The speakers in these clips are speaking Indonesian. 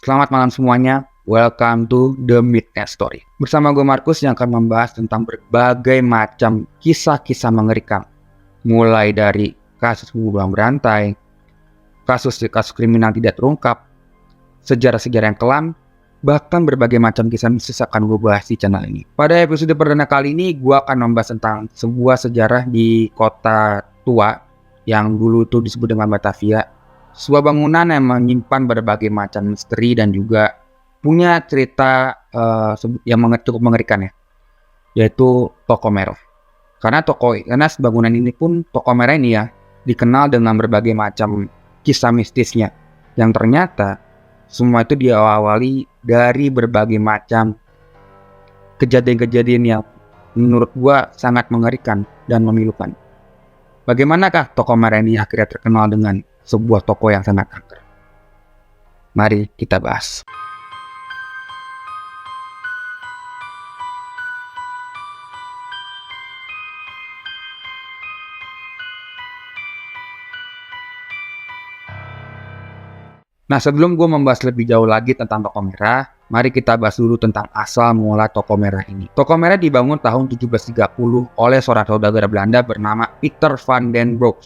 Selamat malam semuanya, welcome to The Midnight Story. Bersama gue Markus yang akan membahas tentang berbagai macam kisah-kisah mengerikan. Mulai dari kasus pembunuhan berantai, kasus kriminal tidak terungkap, sejarah-sejarah yang kelam, bahkan berbagai macam kisah mistis akan gue bahas di channel ini. Pada episode perdana kali ini, gue akan membahas tentang sebuah sejarah di kota tua yang dulu itu disebut dengan Batavia. Sebuah bangunan yang menyimpan berbagai macam misteri dan juga punya cerita yang cukup mengerikan ya, yaitu Toko Merah. Karena bangunan ini pun Toko Merah ini ya dikenal dengan berbagai macam kisah mistisnya, yang ternyata semua itu diawali dari berbagai macam kejadian-kejadian yang menurut gua sangat mengerikan dan memilukan. Bagaimanakah Toko Merah ini akhirnya terkenal dengan sebuah toko yang sangat angker? Mari kita bahas. Nah, sebelum gue membahas lebih jauh lagi tentang Toko Merah, mari kita bahas dulu tentang asal mula Toko Merah ini. Toko Merah dibangun tahun 1730 oleh seorang saudagar Belanda bernama Pieter van den Broek,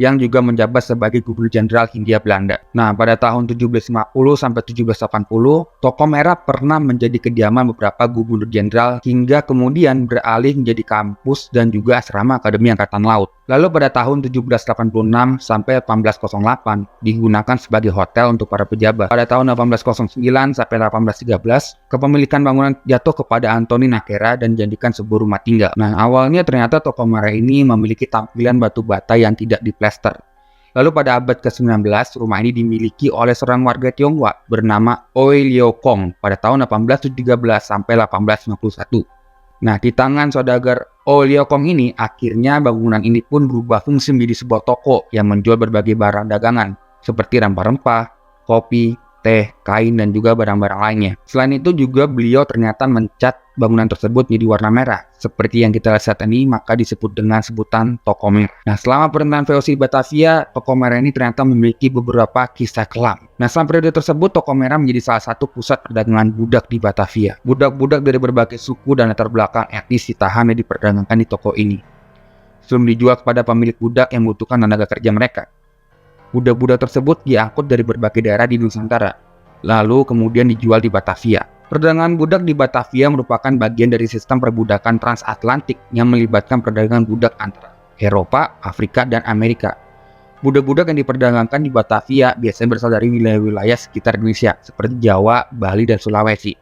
yang juga menjabat sebagai Gubernur Jenderal Hindia Belanda. Nah, pada tahun 1750 sampai 1780, Toko Merah pernah menjadi kediaman beberapa Gubernur Jenderal hingga kemudian beralih menjadi kampus dan juga asrama Akademi Angkatan Laut. Lalu pada tahun 1786 sampai 1808 digunakan sebagai hotel untuk para pejabat. Pada tahun 1809 sampai 1813, kepemilikan bangunan jatuh kepada Anthony Nakera dan dijadikan sebuah rumah tinggal. Nah, awalnya ternyata Toko Merah ini memiliki tampilan batu bata yang tidak diplester. Lalu pada abad ke-19, rumah ini dimiliki oleh seorang warga Tionghoa bernama Oi Liao Kong pada tahun 1813 sampai 1851. Nah, di tangan saudagar Oi Liao Kong ini, akhirnya bangunan ini pun berubah fungsi menjadi sebuah toko yang menjual berbagai barang dagangan seperti rempah-rempah, kopi, teh, kain, dan juga barang-barang lainnya. Selain itu juga beliau ternyata mencat bangunan tersebut menjadi warna merah. Seperti yang kita lihat saat ini, maka disebut dengan sebutan Toko Merah. Nah, selama pemerintahan VOC Batavia, Toko Merah ini ternyata memiliki beberapa kisah kelam. Nah, selama periode tersebut, Toko Merah menjadi salah satu pusat perdagangan budak di Batavia. Budak-budak dari berbagai suku dan latar belakang etnis ditahan dan diperdagangkan di toko ini, sebelum dijual kepada pemilik budak yang membutuhkan tenaga kerja mereka. Budak-budak tersebut diangkut dari berbagai daerah di Nusantara, lalu kemudian dijual di Batavia. Perdagangan budak di Batavia merupakan bagian dari sistem perbudakan transatlantik yang melibatkan perdagangan budak antara Eropa, Afrika, dan Amerika. Budak-budak yang diperdagangkan di Batavia biasanya berasal dari wilayah-wilayah sekitar Indonesia, seperti Jawa, Bali, dan Sulawesi.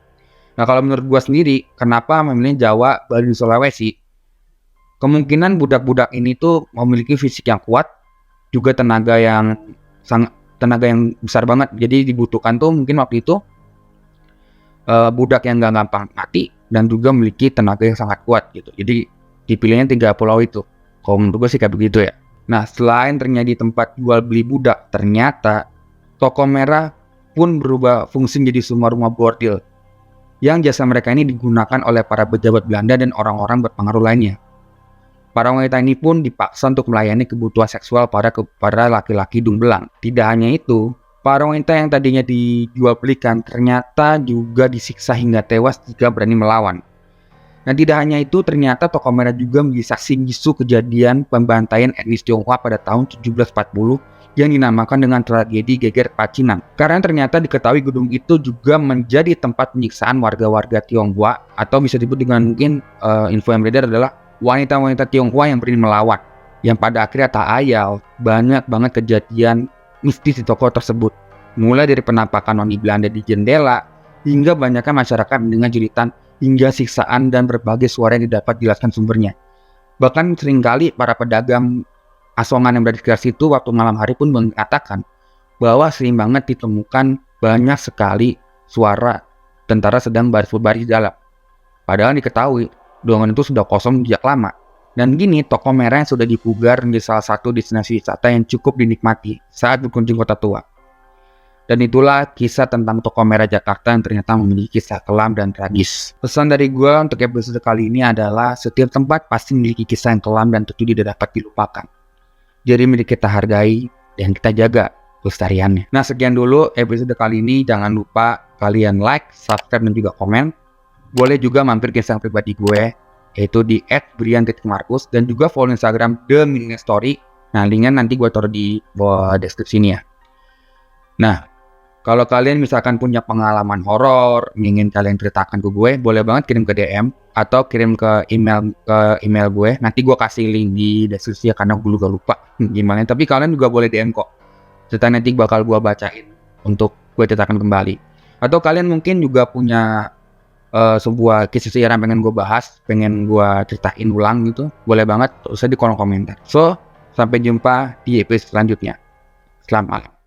Nah, kalau menurut gua sendiri, kenapa memilih Jawa, Bali, dan Sulawesi? Kemungkinan budak-budak ini tuh memiliki fisik yang kuat, juga tenaga yang besar banget. Jadi dibutuhkan tuh mungkin waktu itu budak yang gak gampang mati dan juga memiliki tenaga yang sangat kuat gitu. Jadi dipilihnya 3 pulau itu. Kalau menurut gue sih kayak begitu ya. Nah, selain ternyata tempat jual beli budak, ternyata Toko Merah pun berubah fungsi menjadi semua rumah bordil yang jasa mereka ini digunakan oleh para pejabat Belanda dan orang-orang berpengaruh lainnya. Para wanita ini pun dipaksa untuk melayani kebutuhan seksual para laki-laki dumbelang. Tidak hanya itu, para wanita yang tadinya dijual belikan ternyata juga disiksa hingga tewas jika berani melawan. Dan tidak hanya itu, ternyata Toko Merah juga menjadi saksi bisu kejadian pembantaian etnis Tionghoa pada tahun 1740 yang dinamakan dengan tragedi Geger Pacinan. Karena ternyata diketahui gedung itu juga menjadi tempat penyiksaan warga-warga Tionghoa, atau bisa disebut dengan mungkin info yang beredar adalah wanita-wanita Tionghoa yang berani melawan, yang pada akhirnya tak ayal banyak banget kejadian mistis di toko tersebut, mulai dari penampakan noni Belanda di jendela hingga banyaknya masyarakat mendengar jeritan hingga siksaan dan berbagai suara yang didapat jelaskan sumbernya. Bahkan seringkali para pedagang asongan yang berada di sekitar situ waktu malam hari pun mengatakan bahwa sering banget ditemukan banyak sekali suara tentara sedang berbaris di dalam, padahal diketahui ruangan itu sudah kosong sejak lama. Dan gini, Toko Merah yang sudah dipugar menjadi salah satu destinasi wisata yang cukup dinikmati saat berkunjung kota tua. Dan itulah kisah tentang Toko Merah Jakarta yang ternyata memiliki kisah kelam dan tragis. Pesan dari gue untuk episode kali ini adalah setiap tempat pasti memiliki kisah yang kelam dan tentu tidak dapat dilupakan. Jadi mari kita hargai dan kita jaga pelestariannya. Nah, sekian dulu episode kali ini. Jangan lupa kalian like, subscribe, dan juga komen. Boleh juga mampir ke Instagram pribadi gue, yaitu di @brian_markus, dan juga follow Instagram The Millionaire Story. Nah, linknya nanti gue taruh di bawah deskripsi ini ya. Nah, kalau kalian misalkan punya pengalaman horor, ingin kalian ceritakan ke gue, boleh banget kirim ke DM atau kirim ke email gue. Nanti gue kasih link di deskripsi ya, karena gue juga lupa gimana. Tapi kalian juga boleh DM kok. Cerita nanti bakal gue bacain untuk gue ceritakan kembali. Atau kalian mungkin juga punya sebuah kisah sejarah yang pengen gue bahas, pengen gue ceritain ulang gitu, boleh banget tulisnya di kolom komentar. So, sampai jumpa di episode selanjutnya. Selamat malam.